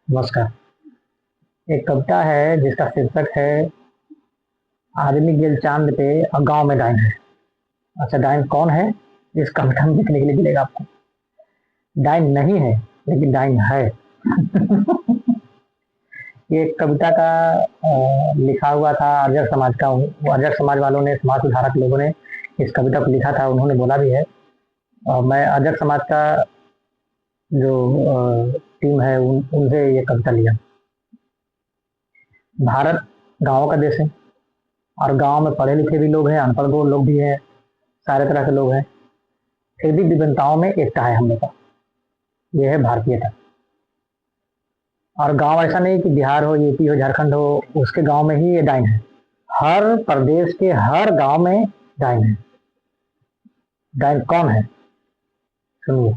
नमस्कार। एक कविता है जिसका शीर्षक है आदमी गिल चांद पे और गांव में डाइन है। अच्छा, डाइन कौन है इस कविता में देखने के लिए मिलेगा आपको। डाइन नहीं है लेकिन डाइन है। ये कविता का लिखा हुआ था आर्य समाज का। आर्य समाज वालों ने, समाज सुधारक लोगों ने इस कविता को लिखा था, उन्होंने बोला भी है। और मैं आर्य समाज का जो टीम है उनसे ये कविता लिया। भारत गाँव का देश है और गांव में पढ़े लिखे भी लोग हैं, अनपढ़ लोग भी हैं, सारे तरह के लोग हैं। फिर भी विभिन्नताओं में एकता है हम लोग का। यह है भारतीयता। और गांव ऐसा नहीं कि बिहार हो, यूपी हो, झारखंड हो, उसके गांव में ही ये डाइन है। हर प्रदेश के हर गांव में डाइन है। डाइन कौन है सुनिए।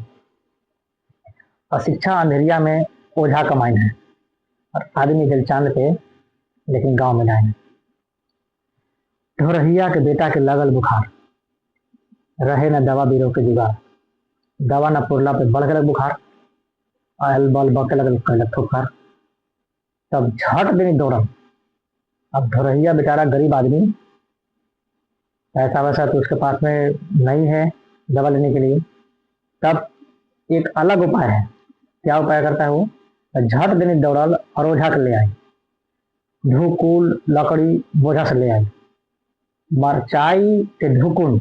अशिक्षा अंधेरिया में ओझा कमाइन है और आदमी जल चांद पे लेकिन गांव में डाइन है। ढोरहिया के बेटा के लगल बुखार, रहे न दवा बीरो के जुगाड़। दवा न पुरला पे बढ़ गलक बुखार, आयल बल बके लगल कैलक ठोकर। तब झट देनी दौड़ल। अब ढोरहिया बेचारा गरीब आदमी, पैसा वैसा तो उसके पास में नहीं है दवा लेने के लिए। तब एक अलग उपाय है। क्या उपाय करता है वो? झट देनी दौड़ल और ओझा के ले आई। धूकुल लकड़ी बोझा से ले आई। मरचाई के धुकुन,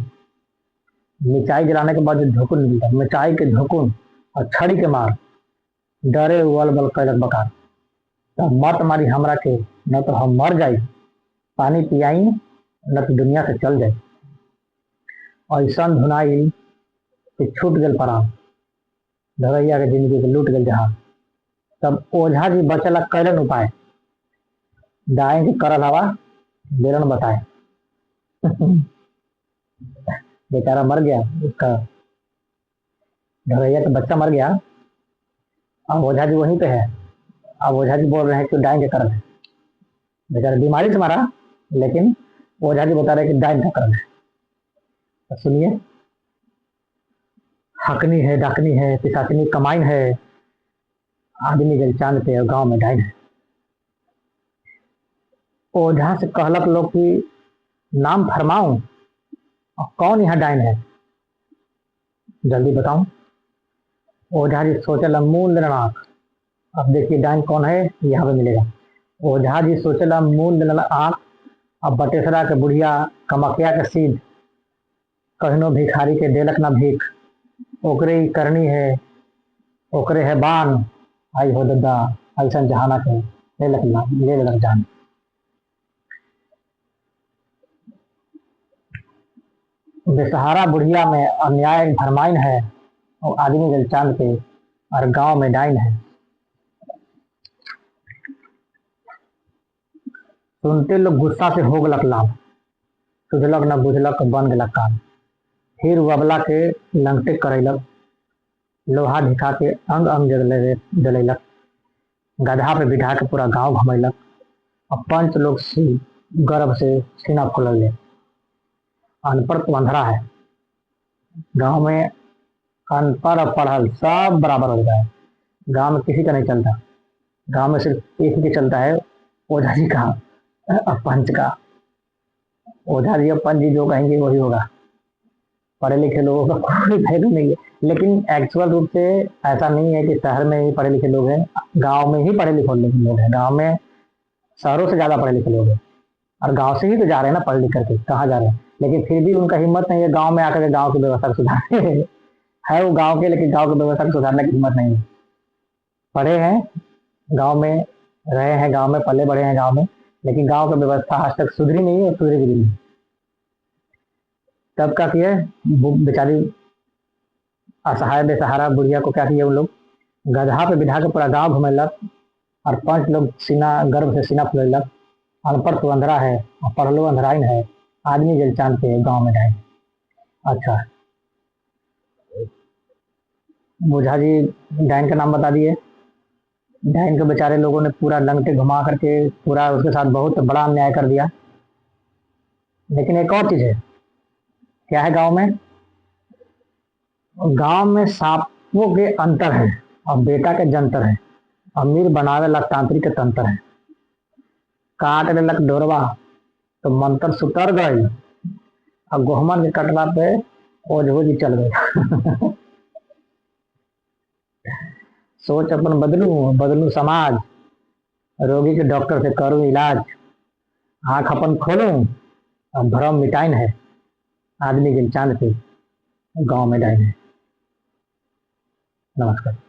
मिर्चाई जलाने के बाद जो धुकुन मिलता है, मिर्चाई के धुकुन और छड़ी के मार, डरे उल बल कैलक बकार। तब मत मारी हमरा के, न तो हम मर जाई। पानी पियाई न तो दुनिया से चल जाए। ऐसा धुनाई कि छूट गल परान, धरैया के जिंदगी के लूट गल जहां। तब ओझा जी बचल कैलन उपाय, दाएं के करल हवा बेरन बताए। बेचारा मर गया, उसका धरैया का बच्चा मर गया। अब ओझा जी वहीं पे है। अब ओझा जी बोल रहे हैं कि डाइन का करल है। बेचारा बीमारी से मारा लेकिन ओझा जी बता रहे कि डाइन का करल है। तो सुनिए, हकनी है, डाकनी है, पिसाचनी कमाइन है, आदमी जल चांद पे और गांव में डाइन है। ओझा से कहलक लोग कि नाम फरमाऊं और कौन यहाँ डाइन है, जल्दी बताऊं। ओझा जी सोचल मूल नाक। अब देखिए डाइन कौन है यहाँ पे मिलेगा। ओझा जी सोचल मूल आंख। अब बटेसरा के बुढ़िया, कमकिया के सीध, कहनो भिखारी के देलक ना भीख। ओकरे ही करनी है, ओकरे है बान, आई हो दद्दा ऐसा जहाना के ले लग जान। बेसहारा बुढ़िया में अन्याय भरमाइन है और आदमी जल चांद पे और गांव में डाइन है। सुनते लोग गुस्सा से हो गलक लाल, सुझलक न बुझलक बन गलक कान। फिर वबला के लंगटे करैलक, लोहा ढिका के अंग अंग जलैलक। गधा पे बिठा के पूरा गांव घुमैलक और पंच लोग गर्भ से सीना फुलल ले। अनपढ़ तो अंधरा है। गांव में अनपढ़ और पढ़ल सब बराबर हो जाए। गांव में किसी का नहीं चलता। गांव में सिर्फ एक ही के चलता है, ओझा जी का और पंच का। ओझा जी और पंच जी जो कहेंगे वही होगा। पढ़े लिखे लोगों का कोई फायदा नहीं है। लेकिन एक्चुअल रूप से ऐसा नहीं है कि शहर में ही पढ़े लिखे लोग हैं, गांव में ही पढ़े लिखे लोग हैं। गांव में शहरों से ज्यादा पढ़े लिखे लोग हैं और गांव से ही तो जा रहे हैं ना पढ़ लिख करके, कहाँ जा रहे हैं। लेकिन फिर भी उनका हिम्मत नहीं है गांव में आकर के गांव की व्यवस्था को सुधारने। है वो गांव के, लेकिन गांव की व्यवस्था को सुधारने की हिम्मत नहीं है। पढ़े हैं गांव में, रहे हैं गांव में, पले बढ़े हैं गांव में, लेकिन गांव की व्यवस्था आज तक सुधरी नहीं है और सुधरेगी भी नहीं। तब क्या किया, बेचारी असहाय बेसहारा बुढ़िया को क्या किया उन लोग, गधा पे बिठा के पूरा गांव घुमेलक और पांच लोग सीना गर्भ से सीना फुलेलक। अनपढ़ तो अंधरा है और पढ़लो अंधराइन है, आदमी जल चांद पे गांव में डाइन। अच्छा, ओझा जी डाइन का नाम बता दिए। डाइन के बेचारे लोगों ने पूरा लंगटे घुमा करके पूरा उसके साथ बहुत बड़ा अन्याय कर दिया। लेकिन एक और चीज है। क्या है गांव में? गांव में सांपों के अंतर है और बेटा के जंतर है। अमीर बनावे ला तांत्रिक तंत्र है। काट लेलक डोरवा तो मंत्र सुतर गई, और गोहमन के कटला पे ओझोजी चल गए। सोच अपन बदलू, बदलू समाज, रोगी के डॉक्टर से करूं इलाज, आंख अपन खोलूं और भ्रम मिटाइन है, आदमी के चांद पे गांव में डाइन है। नमस्कार।